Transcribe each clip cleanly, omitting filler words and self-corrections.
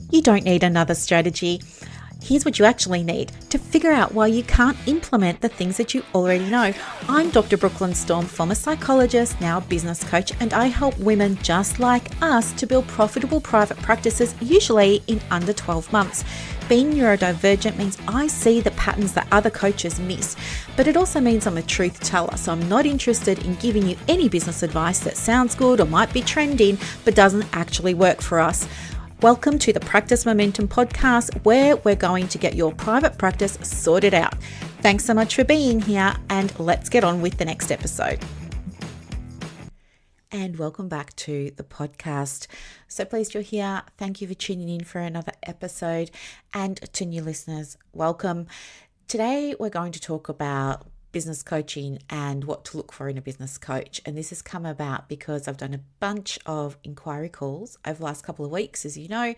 You don't need another strategy. Here's what you actually need to figure out why you can't implement the things that you already know. I'm Dr. Brooklyn Storme, former psychologist, now business coach, and I help women just like us to build profitable private practices, usually in under 12 months. Being neurodivergent means I see the patterns that other coaches miss, but it also means I'm a truth teller, so I'm not interested in giving you any business advice that sounds good or might be trending, but doesn't actually work for us. Welcome to the Practice Momentum podcast, where we're going to get your private practice sorted out. Thanks so much for being here, and let's get on with the next episode. And welcome back to the podcast. So pleased you're here. Thank you for tuning in for another episode. And to new listeners, welcome. Today we're going to talk about business coaching and what to look for in a business coach. And this has come about because I've done a bunch of inquiry calls over the last couple of weeks, as you know,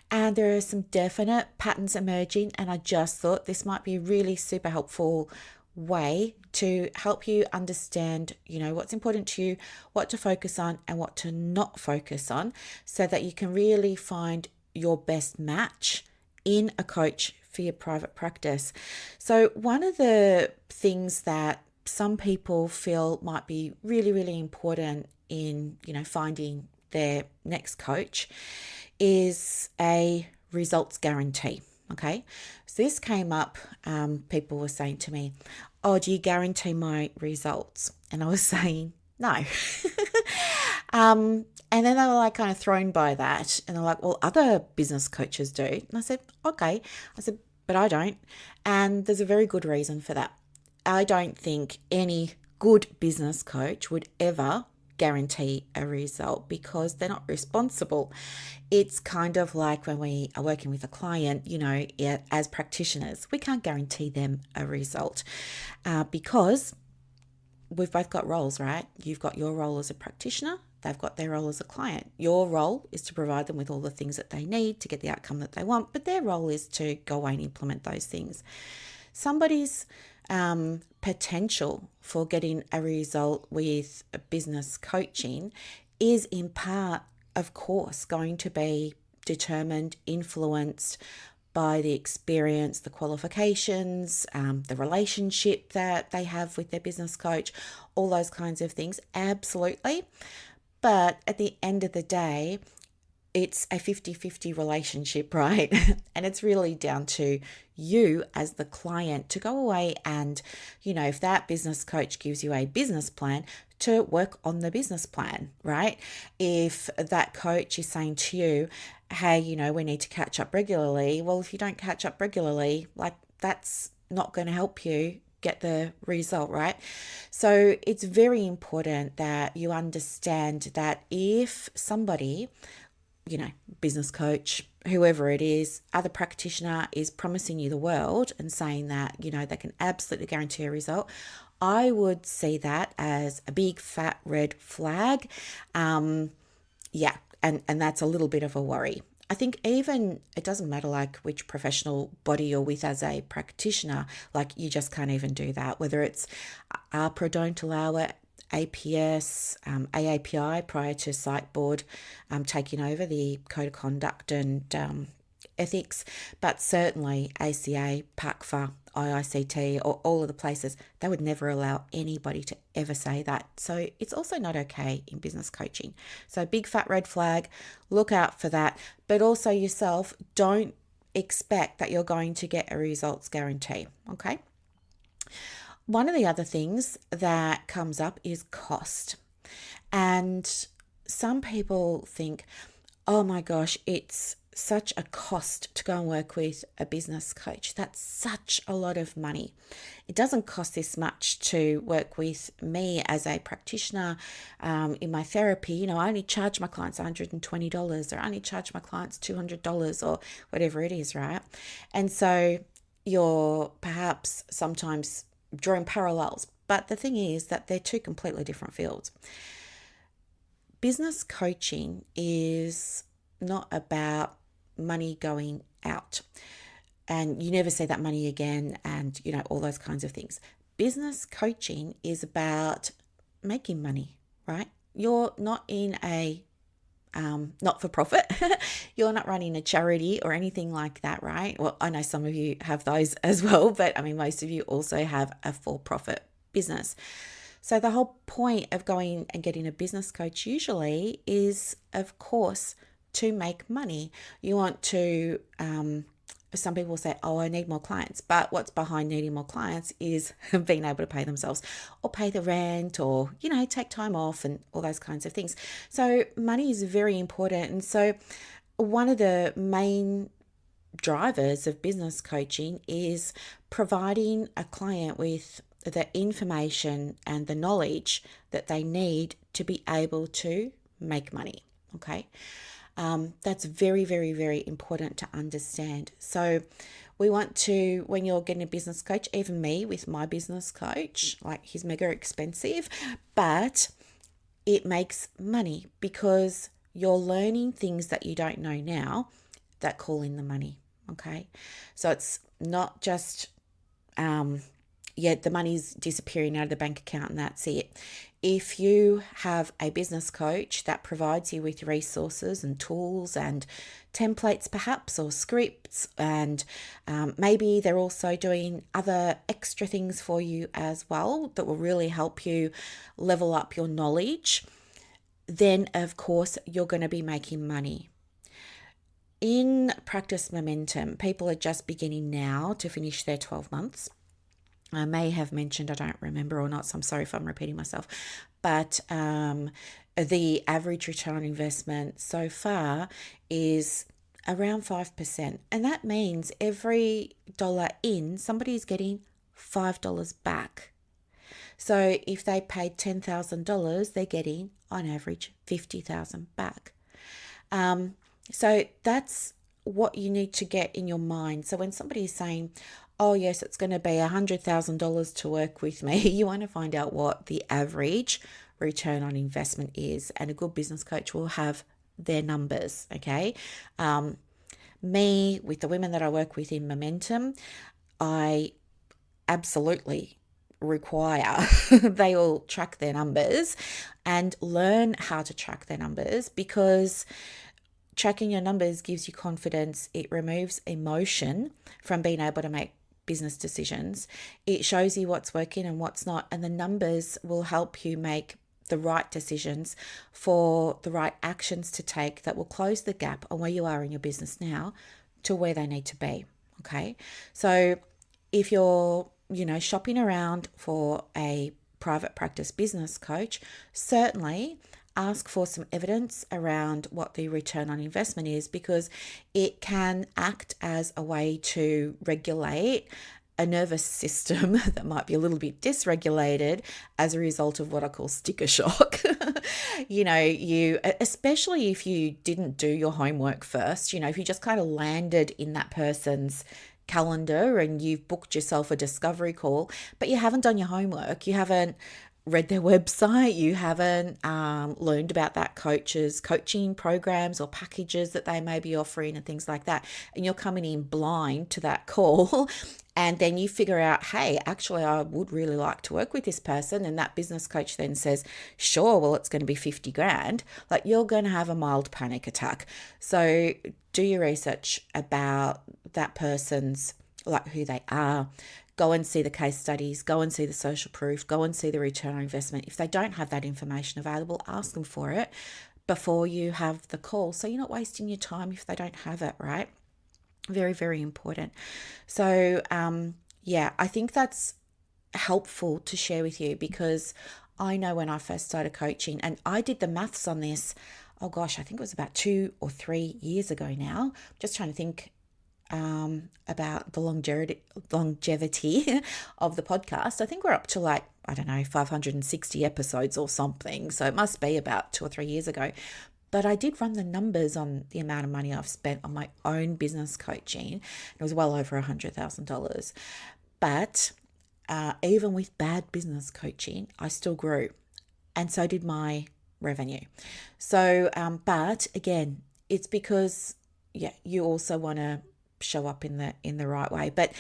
and there are some definite patterns emerging. And I just thought this might be a really super helpful way to help you understand, what's important to you, what to focus on and what to not focus on, so that you can really find your best match in a coach for your private practice. So one of the things that some people feel might be really, really important in, finding their next coach is a results guarantee. Okay. So this came up, people were saying to me, "Oh, do you guarantee my results?" And I was saying, no. And then they were like kind of thrown by that. And they're like, "Well, other business coaches do." And I said, "Okay." I said, "But I don't." And there's a very good reason for that. I don't think any good business coach would ever guarantee a result because they're not responsible. It's kind of like when we are working with a client, as practitioners, we can't guarantee them a result because we've both got roles, right? You've got your role as a practitioner. They've got their role as a client. Your role is to provide them with all the things that they need to get the outcome that they want, but their role is to go away and implement those things. Somebody's potential for getting a result with business coaching is in part, of course, going to be determined, influenced by the experience, the qualifications, the relationship that they have with their business coach, all those kinds of things. Absolutely. But at the end of the day, it's a 50-50 relationship, right? And it's really down to you as the client to go away and, if that business coach gives you a business plan, to work on the business plan, right? If that coach is saying to you, "Hey, we need to catch up regularly." Well, if you don't catch up regularly, that's not going to help you get the result, right? So it's very important that you understand that if somebody, business coach, whoever it is, other practitioner is promising you the world and saying that, they can absolutely guarantee a result, I would see that as a big fat red flag. And that's a little bit of a worry. I think even it doesn't matter which professional body you're with as a practitioner, you just can't even do that. Whether it's APRA don't allow it, APS, AAPI prior to Psych Board taking over the Code of Conduct and ethics, but certainly ACA, PACFA, IICT, or all of the places, they would never allow anybody to ever say that. So it's also not okay in business coaching. So big fat red flag, look out for that. But also yourself, don't expect that you're going to get a results guarantee, okay? One of the other things that comes up is cost. And some people think, "Oh my gosh, it's such a cost to go and work with a business coach. That's such a lot of money. It doesn't cost this much to work with me as a practitioner in my therapy. I only charge my clients $120 or I only charge my clients $200 or whatever it is, right?" And so you're perhaps sometimes drawing parallels, but the thing is that they're two completely different fields. Business coaching is not about money going out and you never see that money again and all those kinds of things. Business coaching is about making money, right? You're not in a not for profit. You're not running a charity or anything like that, right? Well, I know some of you have those as well, but I mean, most of you also have a for-profit business. So the whole point of going and getting a business coach usually is, of course, to make money. You want to, some people say, oh, I need more clients. But what's behind needing more clients is being able to pay themselves or pay the rent or, take time off and all those kinds of things. So money is very important. And so one of the main drivers of business coaching is providing a client with the information and the knowledge that they need to be able to make money. Okay. That's very, very, very important to understand. So we want to, when you're getting a business coach, even me with my business coach, like he's mega expensive, but it makes money because you're learning things that you don't know now that call in the money. Okay. So it's not just, the money's disappearing out of the bank account and that's it. If you have a business coach that provides you with resources and tools and templates perhaps, or scripts, and maybe they're also doing other extra things for you as well that will really help you level up your knowledge, then of course you're going to be making money. In Practice Momentum, people are just beginning now to finish their 12 months. I may have mentioned, I don't remember or not, so I'm sorry if I'm repeating myself, but the average return on investment so far is around 5%. And that means every dollar in, somebody's getting $5 back. So if they paid $10,000, they're getting on average $50,000 back. So that's what you need to get in your mind. So when somebody is saying, oh yes, it's going to be $100,000 to work with me, you want to find out what the average return on investment is. And a good business coach will have their numbers, okay? Me, with the women that I work with in Momentum, I absolutely require they all track their numbers and learn how to track their numbers, because tracking your numbers gives you confidence. It removes emotion from being able to make business decisions. It shows you what's working and what's not, and the numbers will help you make the right decisions for the right actions to take that will close the gap on where you are in your business now to where they need to be. Okay. So if you're, shopping around for a private practice business coach, certainly ask for some evidence around what the return on investment is, because it can act as a way to regulate a nervous system that might be a little bit dysregulated as a result of what I call sticker shock. You, especially if you didn't do your homework first, if you just kind of landed in that person's calendar and you've booked yourself a discovery call, but you haven't done your homework, you haven't read their website, you haven't learned about that coach's coaching programs or packages that they may be offering and things like that, and you're coming in blind to that call, and then you figure out, hey, actually I would really like to work with this person, and that business coach then says, sure, well, it's going to be 50 grand, like you're going to have a mild panic attack. So do your research about that person's, like who they are. Go and see the case studies, go and see the social proof, go and see the return on investment. If they don't have that information available, ask them for it before you have the call, so you're not wasting your time if they don't have it, right? Very, very important. So, I think that's helpful to share with you, because I know when I first started coaching, and I did the maths on this, oh gosh, I think it was about 2 or 3 years ago now. Just trying to think about the longevity of the podcast. I think we're up to 560 episodes or something. So it must be about 2 or 3 years ago. But I did run the numbers on the amount of money I've spent on my own business coaching. It was well over $100,000. But even with bad business coaching, I still grew. And so did my revenue. So, but again, it's because, you also want to show up in the right way. But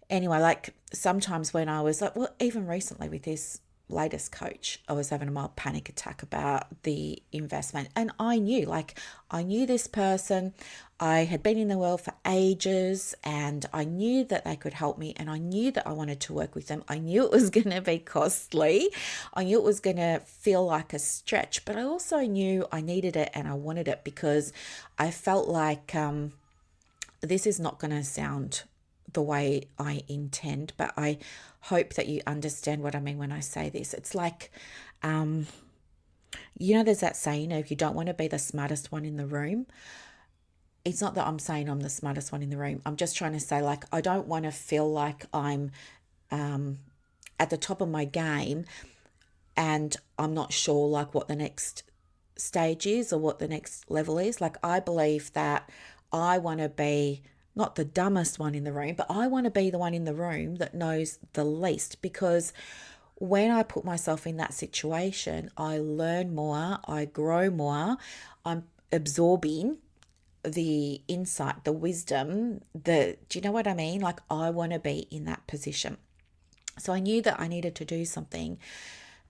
anyway, sometimes when I was even recently with this latest coach, I was having a mild panic attack about the investment. And I knew this person. I had been in the world for ages and I knew that they could help me and I knew that I wanted to work with them. I knew it was going to be costly. I knew it was going to feel like a stretch, but I also knew I needed it and I wanted it because I felt like this is not going to sound the way I intend, but I hope that you understand what I mean when I say this. It's like, there's that saying, if you don't want to be the smartest one in the room, it's not that I'm saying I'm the smartest one in the room. I'm just trying to say, like, I don't want to feel like I'm at the top of my game and I'm not sure like what the next stage is or what the next level is. Like, I believe that I want to be not the dumbest one in the room, but I want to be the one in the room that knows the least, because when I put myself in that situation, I learn more, I grow more, I'm absorbing the insight, the wisdom, do you know what I mean? Like, I want to be in that position. So I knew that I needed to do something.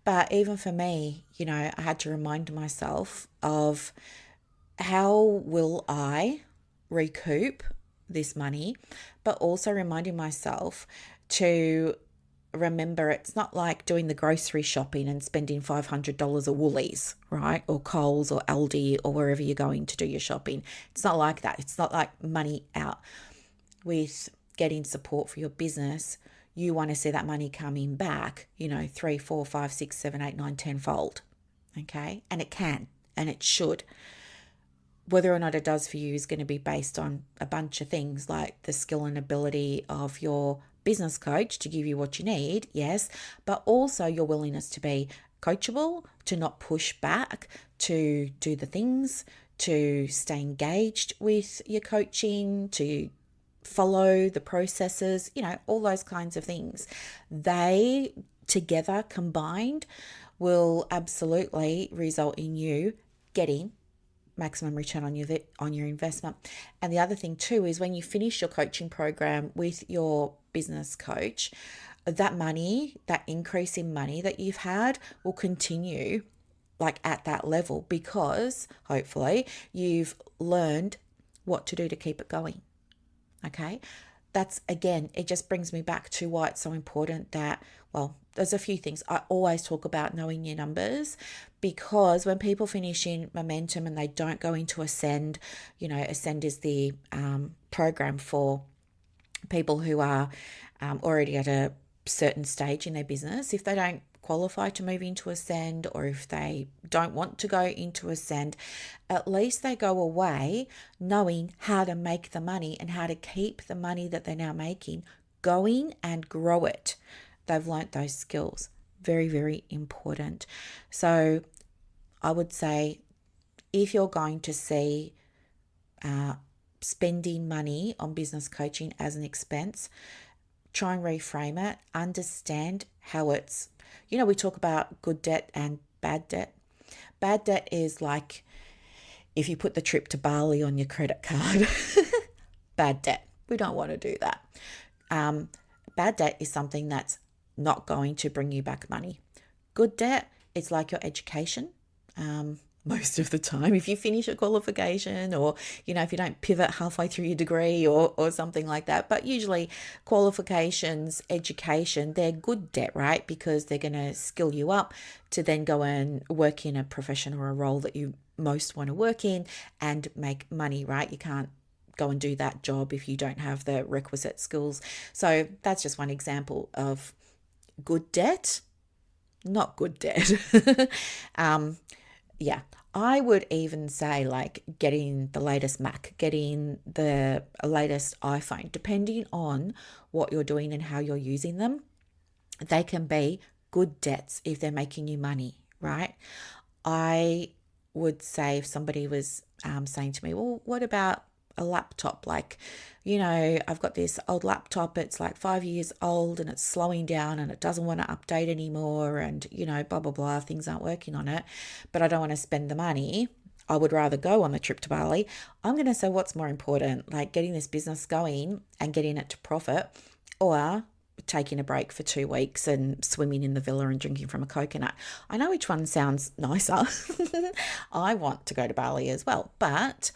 But even for me, I had to remind myself of how will I recoup this money, but also reminding myself to remember it's not like doing the grocery shopping and spending $500 at Woolies, right? Or Coles or Aldi or wherever you're going to do your shopping. It's not like that. It's not like money out. With getting support for your business, you want to see that money coming back, 3, 4, 5, 6, 7, 8, 9, 10 fold. Okay. And it can, and it should. Whether or not it does for you is going to be based on a bunch of things, like the skill and ability of your business coach to give you what you need, yes, but also your willingness to be coachable, to not push back, to do the things, to stay engaged with your coaching, to follow the processes, all those kinds of things. They together combined will absolutely result in you getting maximum return on your investment. And the other thing too is when you finish your coaching program with your business coach, that money, that increase in money that you've had will continue like at that level, because hopefully you've learned what to do to keep it going. Okay. That's, again, it just brings me back to why it's so important that, there's a few things. I always talk about knowing your numbers, because when people finish in Momentum and they don't go into Ascend, Ascend is the program for people who are already at a certain stage in their business. If they don't qualify to move into Ascend, or if they don't want to go into Ascend, at least they go away knowing how to make the money and how to keep the money that they're now making going and grow it. They've learnt those skills. Very, very important. So I would say, if you're going to see spending money on business coaching as an expense, try and reframe it. Understand how it's, we talk about good debt and bad debt. Bad debt is like if you put the trip to Bali on your credit card. Bad debt. We don't want to do that. Bad debt is something that's not going to bring you back money. Good debt, it's like your education. Most of the time, if you finish a qualification, or, if you don't pivot halfway through your degree or something like that. But usually qualifications, education, they're good debt, right? Because they're going to skill you up to then go and work in a profession or a role that you most want to work in and make money, right? You can't go and do that job if you don't have the requisite skills. So that's just one example of good debt, not good debt. Yeah, I would even say like getting the latest Mac, getting the latest iPhone, depending on what you're doing and how you're using them, they can be good debts if they're making you money, right? I would say, if somebody was saying to me, well, what about a laptop? Like, I've got this old laptop, it's like 5 years old and it's slowing down and it doesn't want to update anymore, and, blah, blah, blah, things aren't working on it, but I don't want to spend the money. I would rather go on the trip to Bali. I'm going to say, what's more important, like getting this business going and getting it to profit, or taking a break for 2 weeks and swimming in the villa and drinking from a coconut. I know which one sounds nicer. I want to go to Bali as well, but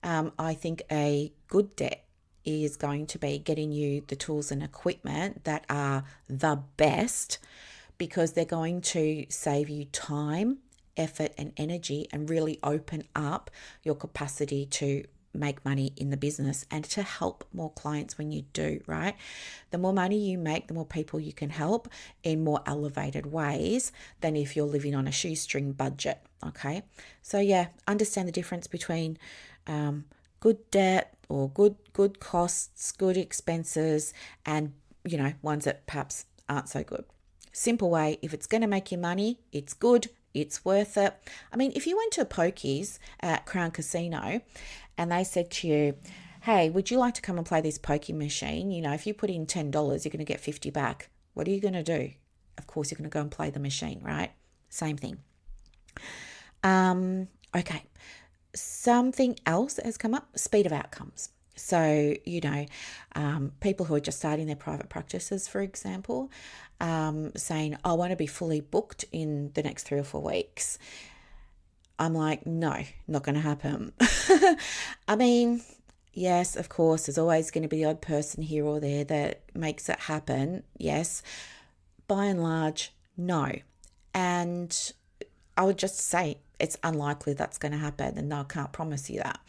I think a good debt is going to be getting you the tools and equipment that are the best, because they're going to save you time, effort, and energy, and really open up your capacity to make money in the business and to help more clients when you do, right? The more money you make, the more people you can help in more elevated ways than if you're living on a shoestring budget, okay? So yeah, understand the difference between good debt or good costs, good expenses, and, ones that perhaps aren't so good. Simple way, if it's going to make you money, it's good, it's worth it. I mean, if you went to a pokies at Crown Casino and they said to you, hey, would you like to come and play this pokie machine? If you put in $10, you're going to get 50 back. What are you going to do? Of course, you're going to go and play the machine, right? Same thing. Okay. Something else that has come up, speed of outcomes. So, people who are just starting their private practices, for example, saying, I want to be fully booked in the next 3 or 4 weeks. I'm like, no, not going to happen. I mean, yes, of course, there's always going to be the odd person here or there that makes it happen. Yes. By and large, no. And I would just say it's unlikely that's going to happen, and I can't promise you that.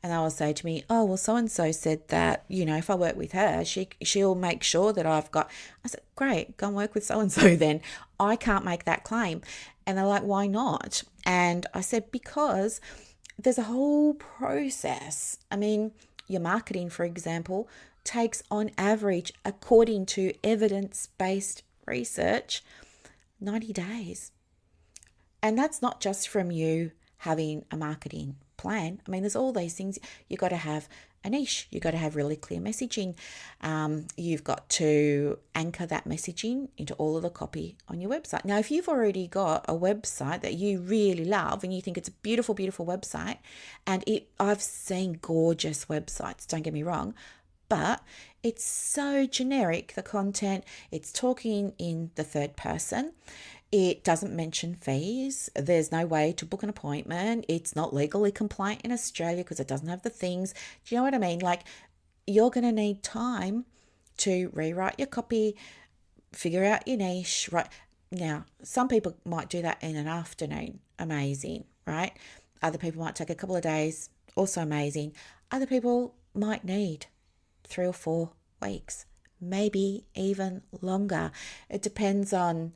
And they will say to me, oh, well, so-and-so said that, if I work with her, she'll make sure that I've got. I said, great, go and work with so-and-so then. I can't make that claim. And they're like, why not? And I said, because there's a whole process. I mean, your marketing, for example, takes on average, according to evidence-based research, 90 days. And that's not just from you having a marketing plan. I mean, there's all these things. You've got to have a niche. You've got to have really clear messaging. You've got to anchor that messaging into all of the copy on your website. Now, if you've already got a website that you really love and you think it's a beautiful, beautiful website, and I've seen gorgeous websites, don't get me wrong, but it's so generic, the content. It's talking in the third person. It doesn't mention fees. There's no way to book an appointment. It's not legally compliant in Australia because it doesn't have the things. Do you know what I mean? Like, you're going to need time to rewrite your copy, figure out your niche, right? Now, some people might do that in an afternoon. Amazing, right? Other people might take a couple of days. Also amazing. Other people might need 3 or 4 weeks, maybe even longer. It depends on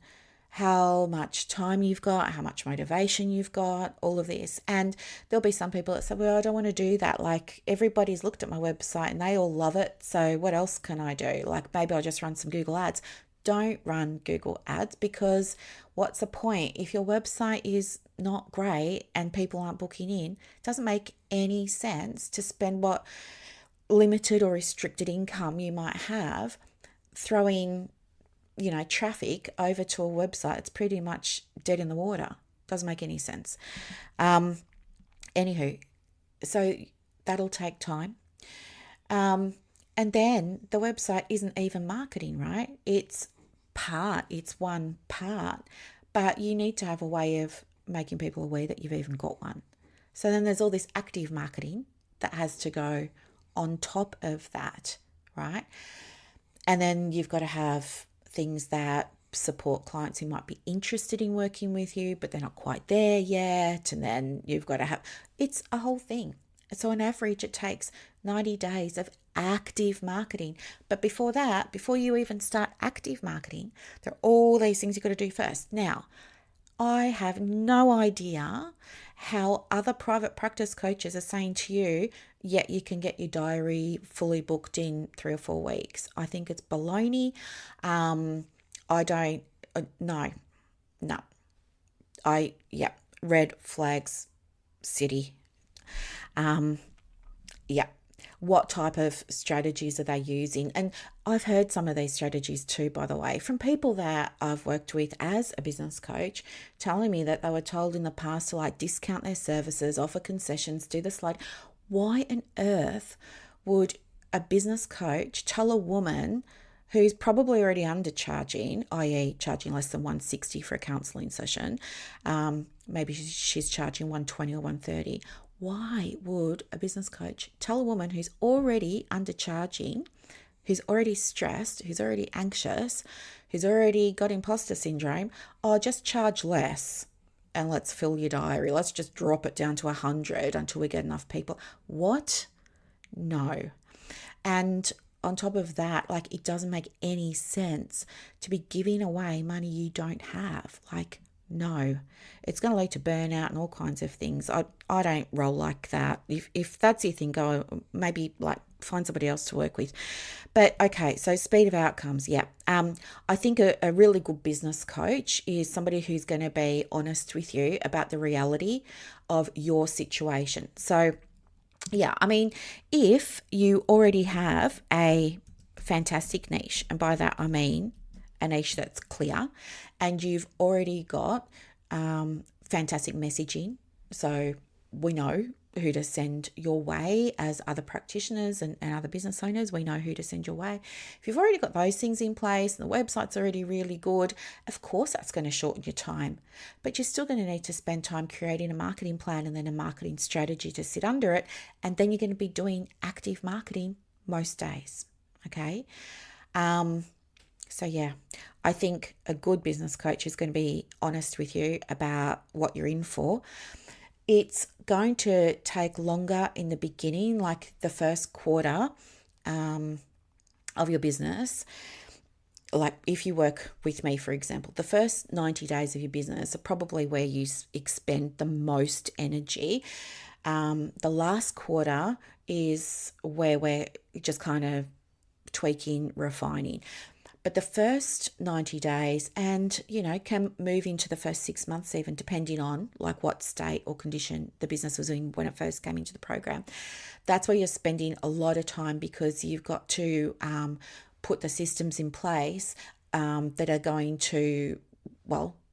how much time you've got, how much motivation you've got, all of this. And there'll be some people that say, well, I don't want to do that. Like, everybody's looked at my website and they all love it. So what else can I do? Like, maybe I'll just run some Google ads. Don't run Google ads, because what's the point? If your website is not great and people aren't booking in, it doesn't make any sense to spend what limited or restricted income you might have throwing traffic over to a website. It's pretty much dead in the water. Doesn't make any sense. Anywho, so that'll take time. And then the website isn't even marketing, right? It's one part, but you need to have a way of making people aware that you've even got one. So then there's all this active marketing that has to go on top of that, right? And then you've got to have things that support clients who might be interested in working with you, but they're not quite there yet. And then you've got to have, it's a whole thing. So on average, it takes 90 days of active marketing. But before that, before you even start active marketing, there are all these things you've got to do first. Now, I have no idea how other private practice coaches are saying to you, yet you can get your diary fully booked in 3 or 4 weeks. I think it's baloney. Red flags city. What type of strategies are they using? And I've heard some of these strategies too, by the way, from people that I've worked with as a business coach, telling me that they were told in the past to discount their services, offer concessions, do the slide. Why on earth would a business coach tell a woman who's probably already undercharging, i.e. charging less than 160 for a counselling session, maybe she's charging 120 or 130. Why would a business coach tell a woman who's already undercharging, who's already stressed, who's already anxious, who's already got imposter syndrome, oh, just charge less and let's fill your diary. Let's just drop it down to 100 until we get enough people. What? No. And on top of that, like, it doesn't make any sense to be giving away money you don't have. Like, no, it's going to lead to burnout and all kinds of things. I don't roll like that. If that's your thing, go maybe like find somebody else to work with. But okay, so speed of outcomes. Yeah. I think a really good business coach is somebody who's going to be honest with you about the reality of your situation. So yeah, I mean, if you already have a fantastic niche, and by that I mean a niche that's clear, and you've already got fantastic messaging, so we know who to send your way as other practitioners and other business owners. We know who to send your way. If you've already got those things in place and the website's already really good, of course that's going to shorten your time. But you're still going to need to spend time creating a marketing plan and then a marketing strategy to sit under it. And then you're going to be doing active marketing most days. Okay. So yeah, I think a good business coach is going to be honest with you about what you're in for. It's going to take longer in the beginning, like the first quarter of your business. Like if you work with me, for example, the first 90 days of your business are probably where you expend the most energy. The last quarter is where we're just kind of tweaking, refining. But the first 90 days and, can move into the first 6 months even, depending on like what state or condition the business was in when it first came into the program. That's where you're spending a lot of time because you've got to put the systems in place that are going to,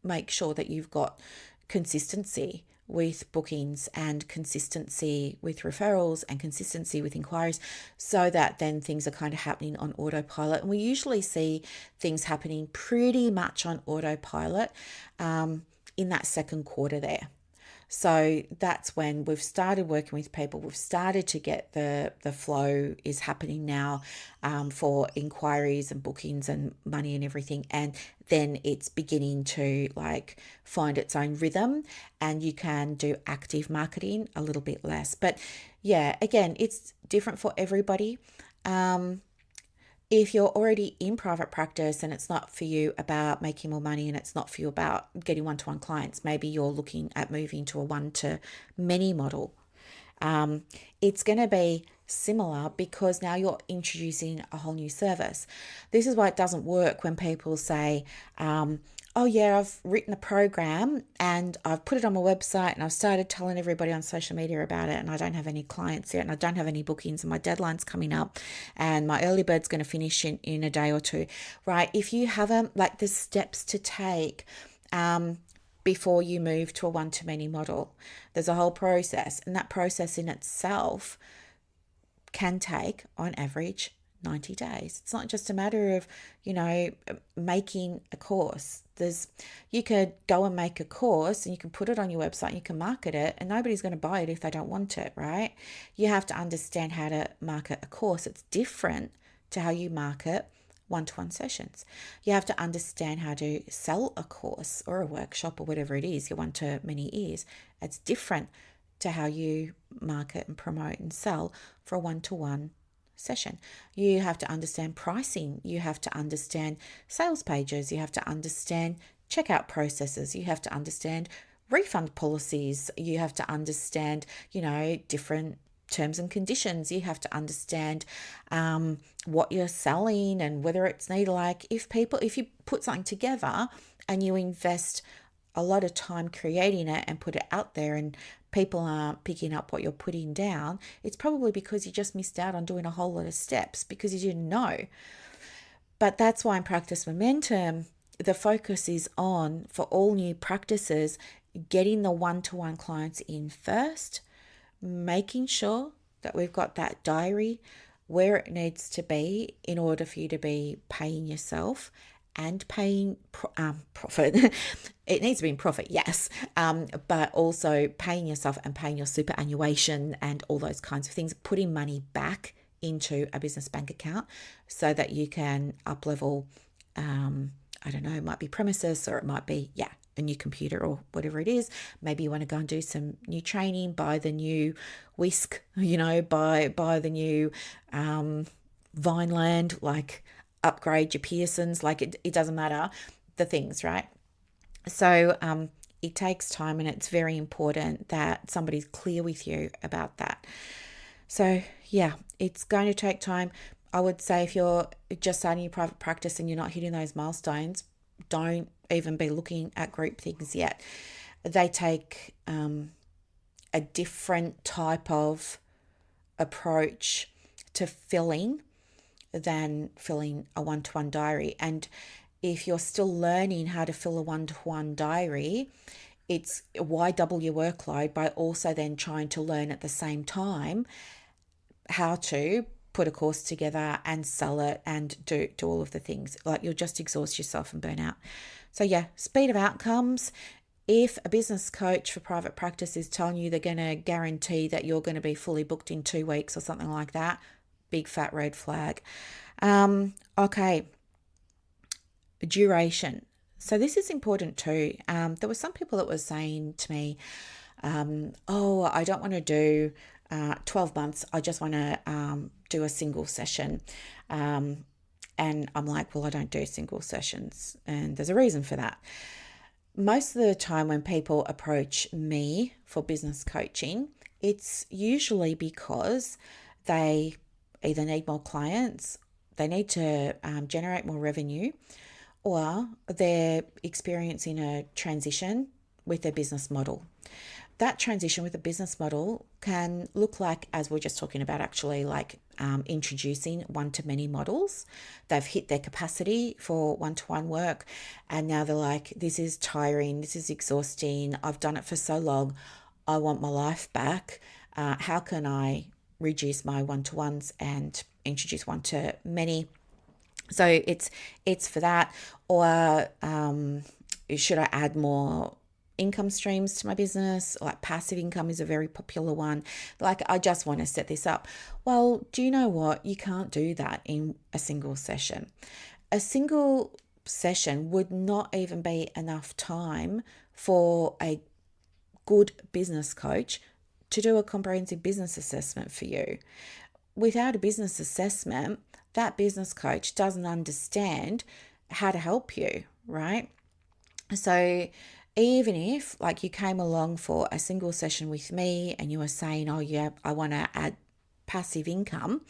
make sure that you've got consistency with bookings and consistency with referrals and consistency with inquiries, so that then things are kind of happening on autopilot. And we usually see things happening pretty much on autopilot in that second quarter there. So that's when we've started working with people. We've started to get the flow is happening now for inquiries and bookings and money and everything. And then it's beginning to like find its own rhythm, and you can do active marketing a little bit less. But yeah, again, it's different for everybody. If you're already in private practice and it's not for you about making more money and it's not for you about getting one-to-one clients, maybe you're looking at moving to a one-to-many model. It's going to be similar because now you're introducing a whole new service. This is why it doesn't work when people say, oh yeah, I've written a program and I've put it on my website and I've started telling everybody on social media about it, and I don't have any clients yet and I don't have any bookings and my deadline's coming up and my early bird's going to finish in a day or two, right? If you haven't, like, there's steps to take before you move to a one-to-many model. There's a whole process, and that process in itself can take, on average, 90 days. It's not just a matter of, making a course. You could go and make a course and you can put it on your website and you can market it, and nobody's going to buy it if they don't want it, right? You have to understand how to market a course. It's different to how you market one-to-one sessions. You have to understand how to sell a course or a workshop or whatever it is, your one-to-many is. It's different to how you market and promote and sell for a one-to-one session. You have to understand pricing. You have to understand sales pages. You have to understand checkout processes. You have to understand refund policies. You have to understand, different terms and conditions. You have to understand what you're selling and whether it's needed. Like if you put something together and you invest a lot of time creating it and put it out there and people aren't picking up what you're putting down, it's probably because you just missed out on doing a whole lot of steps because you didn't know. But that's why in Practice Momentum, the focus is on, for all new practices, getting the one-to-one clients in first, making sure that we've got that diary where it needs to be in order for you to be paying yourself and paying profit. It needs to be in profit, yes, but also paying yourself and paying your superannuation and all those kinds of things, putting money back into a business bank account so that you can up level. I don't know, it might be premises, or it might be, a new computer or whatever it is. Maybe you want to go and do some new training, buy the new whisk, buy the new Vineland, like upgrade your Pearsons, like it doesn't matter, the things, right? So it takes time, and it's very important that somebody's clear with you about that. So it's going to take time. I would say if you're just starting your private practice and you're not hitting those milestones, don't even be looking at group things yet. They take a different type of approach to filling than filling a one-to-one diary. And if you're still learning how to fill a one-to-one diary, it's why double your workload by also then trying to learn at the same time how to put a course together and sell it and do all of the things. Like, you'll just exhaust yourself and burn out. So speed of outcomes. If a business coach for private practice is telling you they're going to guarantee that you're going to be fully booked in 2 weeks or something like that, big fat red flag. Okay. Duration. So this is important too. There were some people that were saying to me, I don't want to do 12 months. I just want to do a single session. And I'm like, well, I don't do single sessions. And there's a reason for that. Most of the time when people approach me for business coaching, it's usually because they either need more clients, they need to generate more revenue, or they're experiencing a transition with their business model. That transition with a business model can look like, as we're just talking about, actually, like introducing one-to-many models. They've hit their capacity for one-to-one work, and now they're like, this is tiring, this is exhausting, I've done it for so long, I want my life back. How can I reduce my one-to-ones and introduce one-to-many? So it's for that. Or should I add more income streams to my business? Like, passive income is a very popular one. Like, I just want to set this up. Well, do you know what? You can't do that in a single session. A single session would not even be enough time for a good business coach to do a comprehensive business assessment for you. Without a business assessment, that business coach doesn't understand how to help you, right? So even if, like, you came along for a single session with me and you were saying, oh yeah, I want to add passive income,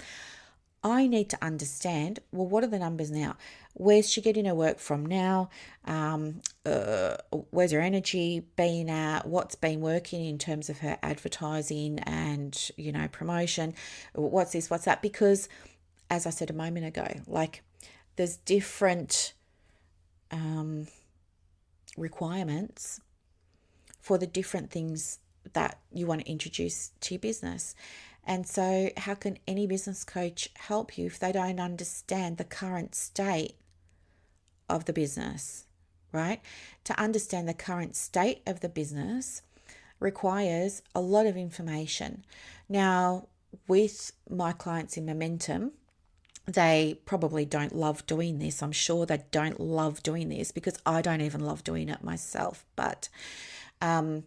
I need to understand, well, what are the numbers now? Where's she getting her work from now? Where's her energy been at? What's been working in terms of her advertising and, promotion? What's this, what's that? Because, as I said a moment ago, like, there's different requirements for the different things that you want to introduce to your business. And so how can any business coach help you if they don't understand the current state of the business, right? To understand the current state of the business requires a lot of information. Now, with my clients in Momentum, they probably don't love doing this. I'm sure they don't love doing this because I don't even love doing it myself. But when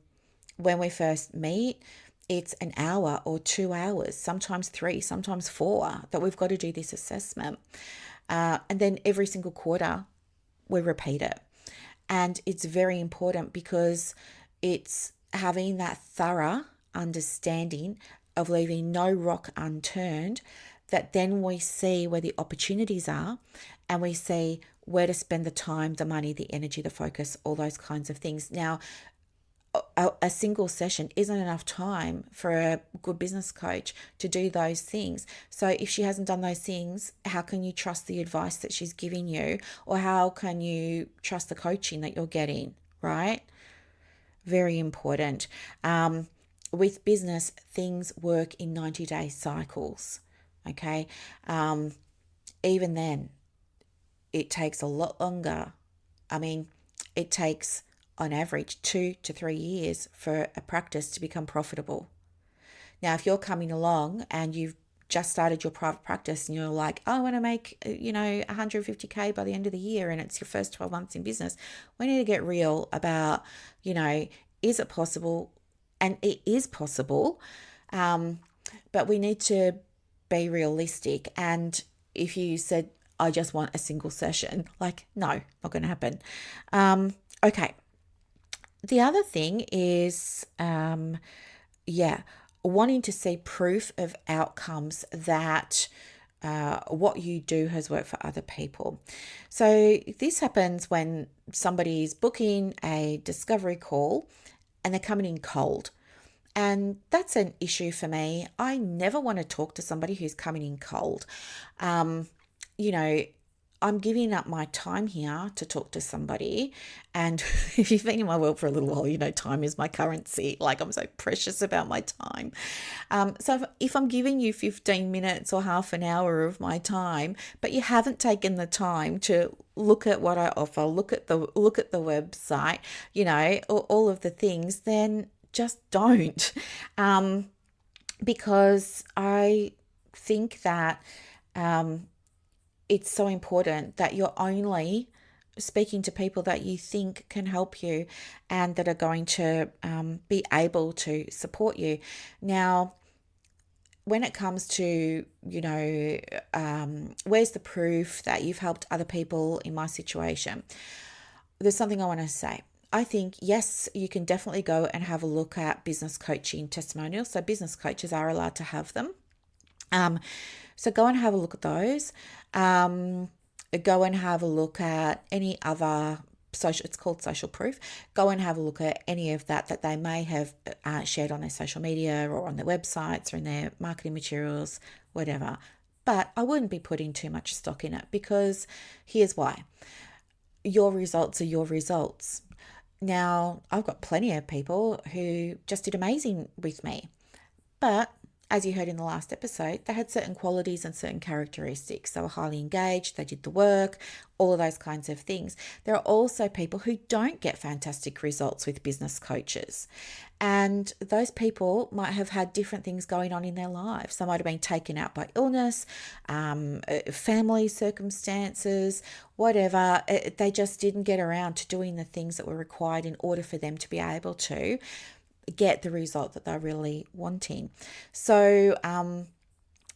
we first meet, it's an hour or 2 hours, sometimes 3, sometimes 4, that we've got to do this assessment. And then every single quarter, we repeat it. And it's very important because it's having that thorough understanding of leaving no rock unturned, that then we see where the opportunities are and we see where to spend the time, the money, the energy, the focus, all those kinds of things. Now, a single session isn't enough time for a good business coach to do those things. So if she hasn't done those things, how can you trust the advice that she's giving you? Or how can you trust the coaching that you're getting, right? Very important. With business, things work in 90-day cycles. Okay. Even then, it takes a lot longer. I mean, it takes on average 2 to 3 years for a practice to become profitable. Now, if you're coming along and you've just started your private practice and you're like, oh, I want to make, 150K by the end of the year, and it's your first 12 months in business, we need to get real about, is it possible? And it is possible. But we need to be realistic. And if you said, I just want a single session, like, no, not going to happen. Okay. The other thing is, wanting to see proof of outcomes that what you do has worked for other people. So this happens when somebody's booking a discovery call and they're coming in cold. And that's an issue for me. I never want to talk to somebody who's coming in cold. You know, I'm giving up my time here to talk to somebody. And if you've been in my world for a little while, time is my currency. Like, I'm so precious about my time. So if I'm giving you 15 minutes or half an hour of my time, but you haven't taken the time to look at what I offer, look at the website, all of the things, then just don't. Because I think that it's so important that you're only speaking to people that you think can help you and that are going to be able to support you. Now, when it comes to, where's the proof that you've helped other people in my situation? There's something I want to say. I think, yes, you can definitely go and have a look at business coaching testimonials. So business coaches are allowed to have them. So go and have a look at those. Go and have a look at any other social, it's called social proof. Go and have a look at any of that they may have shared on their social media or on their websites or in their marketing materials, whatever. But I wouldn't be putting too much stock in it, because here's why. Your results are your results. Now, I've got plenty of people who just did amazing with me, but as you heard in the last episode, they had certain qualities and certain characteristics. They were highly engaged, they did the work, all of those kinds of things. There are also people who don't get fantastic results with business coaches. And those people might have had different things going on in their lives. They might have been taken out by illness, family circumstances, whatever. They just didn't get around to doing the things that were required in order for them to be able to get the result that they're really wanting. So,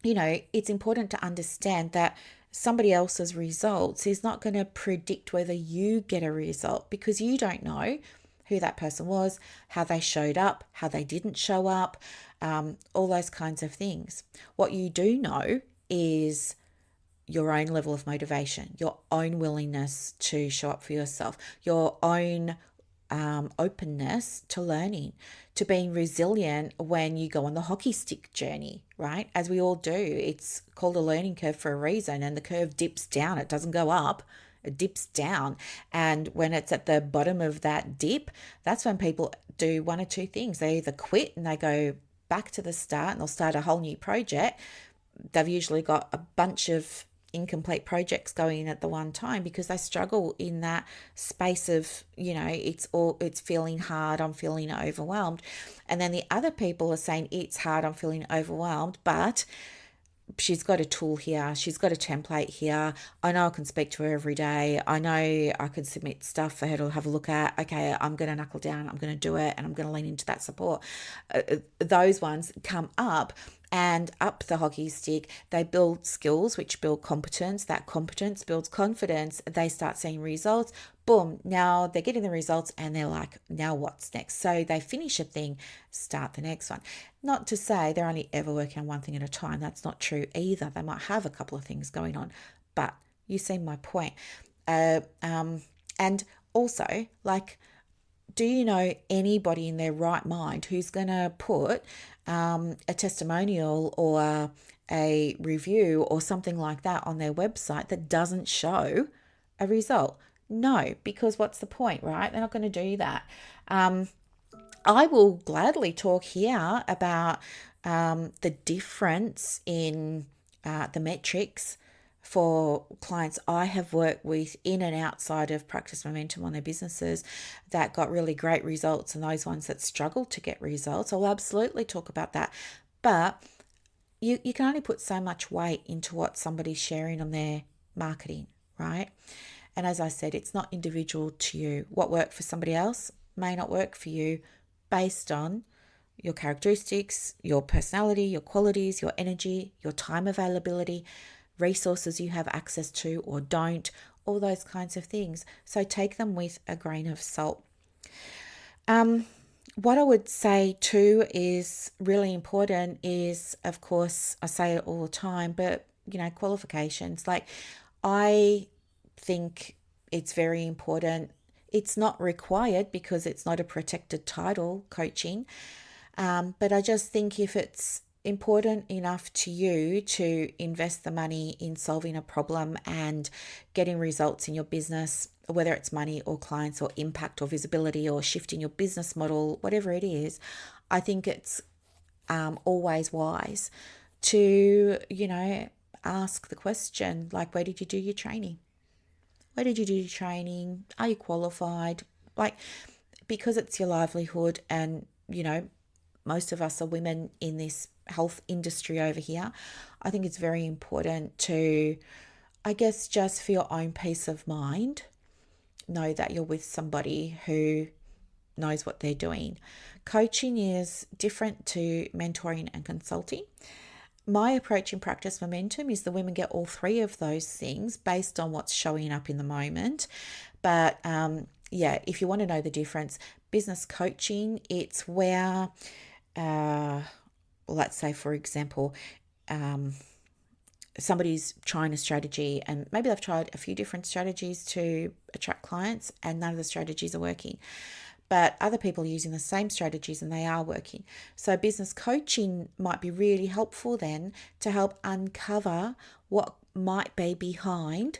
it's important to understand that somebody else's results is not going to predict whether you get a result, because you don't know who that person was, how they showed up, how they didn't show up, all those kinds of things. What you do know is your own level of motivation, your own willingness to show up for yourself, your own openness to learning, to being resilient when you go on the hockey stick journey, right? As we all do. It's called a learning curve for a reason, and the curve dips down. It doesn't go up, it dips down. And when it's at the bottom of that dip, that's when people do one or two things. They either quit and they go back to the start and they'll start a whole new project. They've usually got a bunch of incomplete projects going in at the one time because they struggle in that space of, it's feeling hard, I'm feeling overwhelmed. And then the other people are saying, it's hard, I'm feeling overwhelmed, but she's got a tool here, she's got a template here, I know I can speak to her every day, I know I can submit stuff for her to have a look at, okay, I'm going to knuckle down, I'm going to do it, and I'm going to lean into that support. Those ones come up and up the hockey stick. They build skills, which build competence. That competence builds confidence. They start seeing results. Boom. Now they're getting the results and they're like, now what's next? So they finish a thing, start the next one. Not to say they're only ever working on one thing at a time. That's not true either. They might have a couple of things going on, but you see my point. And also, like, do you know anybody in their right mind who's going to put a testimonial or a review or something like that on their website that doesn't show a result? No, because what's the point, right? They're not going to do that. I will gladly talk here about the difference in the metrics for clients I have worked with in and outside of Practice Momentum on their businesses that got really great results, and those ones that struggled to get results. I'll absolutely talk about that. But you can only put so much weight into what somebody's sharing on their marketing, right? And as I said, it's not individual to you. What worked for somebody else may not work for you based on your characteristics, your personality, your qualities, your energy, your time availability, resources you have access to or don't, all those kinds of things. So take them with a grain of salt. What I would say too is really important is, of course, I say it all the time, but qualifications. Like, I think it's very important. It's not required because it's not a protected title, coaching. But I just think if it's important enough to you to invest the money in solving a problem and getting results in your business, whether it's money or clients or impact or visibility or shifting your business model, whatever it is, I think it's always wise to, ask the question, like, where did you do your training? Where did you do your training? Are you qualified? Like, because it's your livelihood, and, most of us are women in this health industry over here. I think it's very important to, I guess, just for your own peace of mind, know that you're with somebody who knows what they're doing. Coaching is different to mentoring and consulting. My approach in Practice Momentum is the women get all three of those things based on what's showing up in the moment. But if you want to know the difference, business coaching, it's where, let's say, for example, somebody's trying a strategy and maybe they've tried a few different strategies to attract clients and none of the strategies are working. But other people are using the same strategies and they are working. So business coaching might be really helpful then to help uncover what might be behind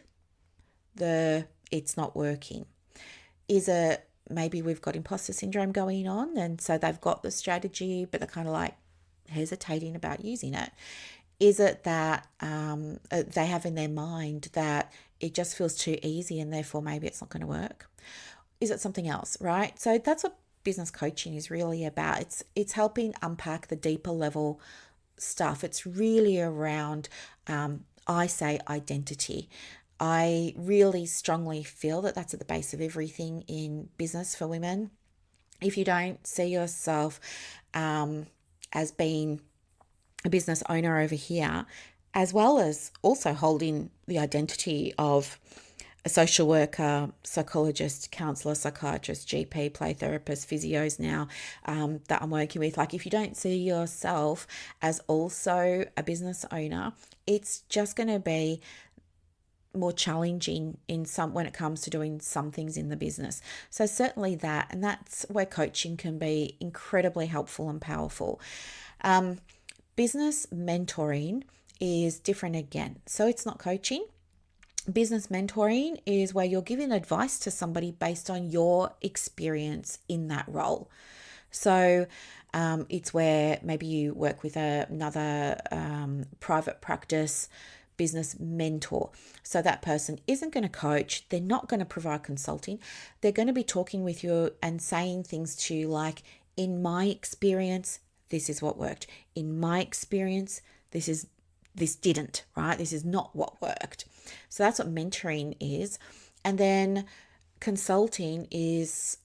the it's not working. Is it maybe we've got imposter syndrome going on, and so they've got the strategy but they're kind of like hesitating about using it? Is it that they have in their mind that it just feels too easy and therefore maybe it's not going to work? Is it something else, right? So that's what business coaching is really about. It's helping unpack the deeper level stuff. It's really around, I say, identity. I really strongly feel that that's at the base of everything in business for women. If you don't see yourself as being a business owner over here, as well as also holding the identity of a social worker, psychologist, counsellor, psychiatrist, GP, play therapist, physios now that I'm working with. Like, if you don't see yourself as also a business owner, it's just going to be more challenging when it comes to doing some things in the business. So certainly that, and that's where coaching can be incredibly helpful and powerful. Business mentoring is different again. So it's not coaching. Business mentoring is where you're giving advice to somebody based on your experience in that role. So it's where maybe you work with another private practice business mentor. So that person isn't going to coach. They're not going to provide consulting. They're going to be talking with you and saying things to you like, in my experience, this is what worked. In my experience, this didn't, right? This is not what worked. So that's what mentoring is. And then consulting is,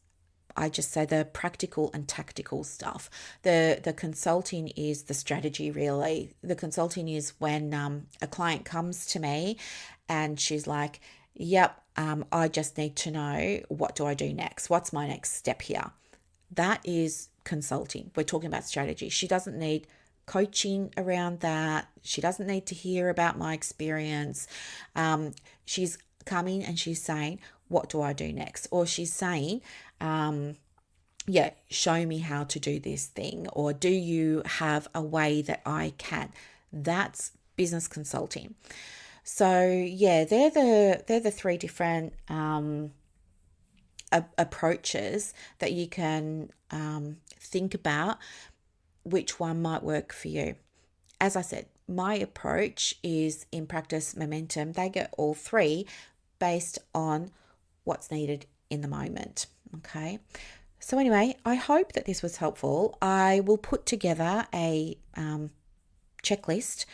I just say, the practical and tactical stuff. The consulting is the strategy, really. The consulting is when a client comes to me and she's like, yep, I just need to know, what do I do next? What's my next step here? That is consulting. We're talking about strategy. She doesn't need coaching around that. She doesn't need to hear about my experience. She's coming and she's saying, what do I do next? Or she's saying, show me how to do this thing, or do you have a way that I can? That's business consulting. So they're the three different approaches that you can think about which one might work for you. As I said, my approach is in practice, momentum. They get all three based on what's needed in the moment. Okay. So anyway, I hope that this was helpful. I will put together a checklist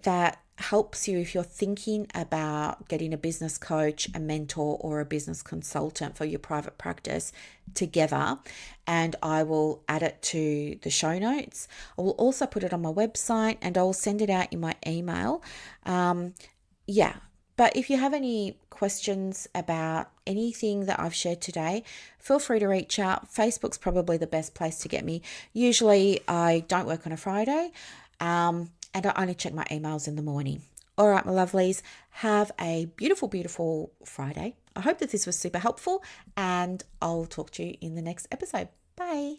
that helps you if you're thinking about getting a business coach, a mentor, or a business consultant for your private practice together. And I will add it to the show notes. I will also put it on my website and I'll send it out in my email. But if you have any questions about anything that I've shared today, feel free to reach out. Facebook's probably the best place to get me. Usually I don't work on a Friday, and I only check my emails in the morning. All right, my lovelies, have a beautiful, beautiful Friday. I hope that this was super helpful, and I'll talk to you in the next episode. Bye.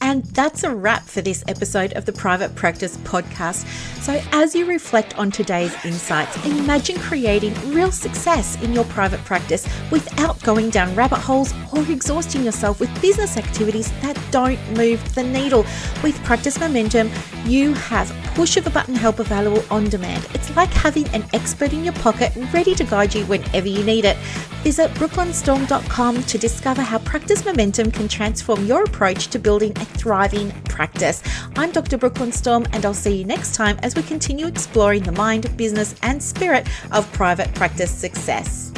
And that's a wrap for this episode of the Private Practice Podcast. So as you reflect on today's insights, imagine creating real success in your private practice without going down rabbit holes or exhausting yourself with business activities that don't move the needle. With Practice Momentum, you have push of a button help available on demand. It's like having an expert in your pocket ready to guide you whenever you need it. Visit brooklynstorme.com to discover how Practice Momentum can transform your approach to building a thriving practice. I'm Dr. Brooklyn Storme, and I'll see you next time as we continue exploring the mind, business, and spirit of private practice success.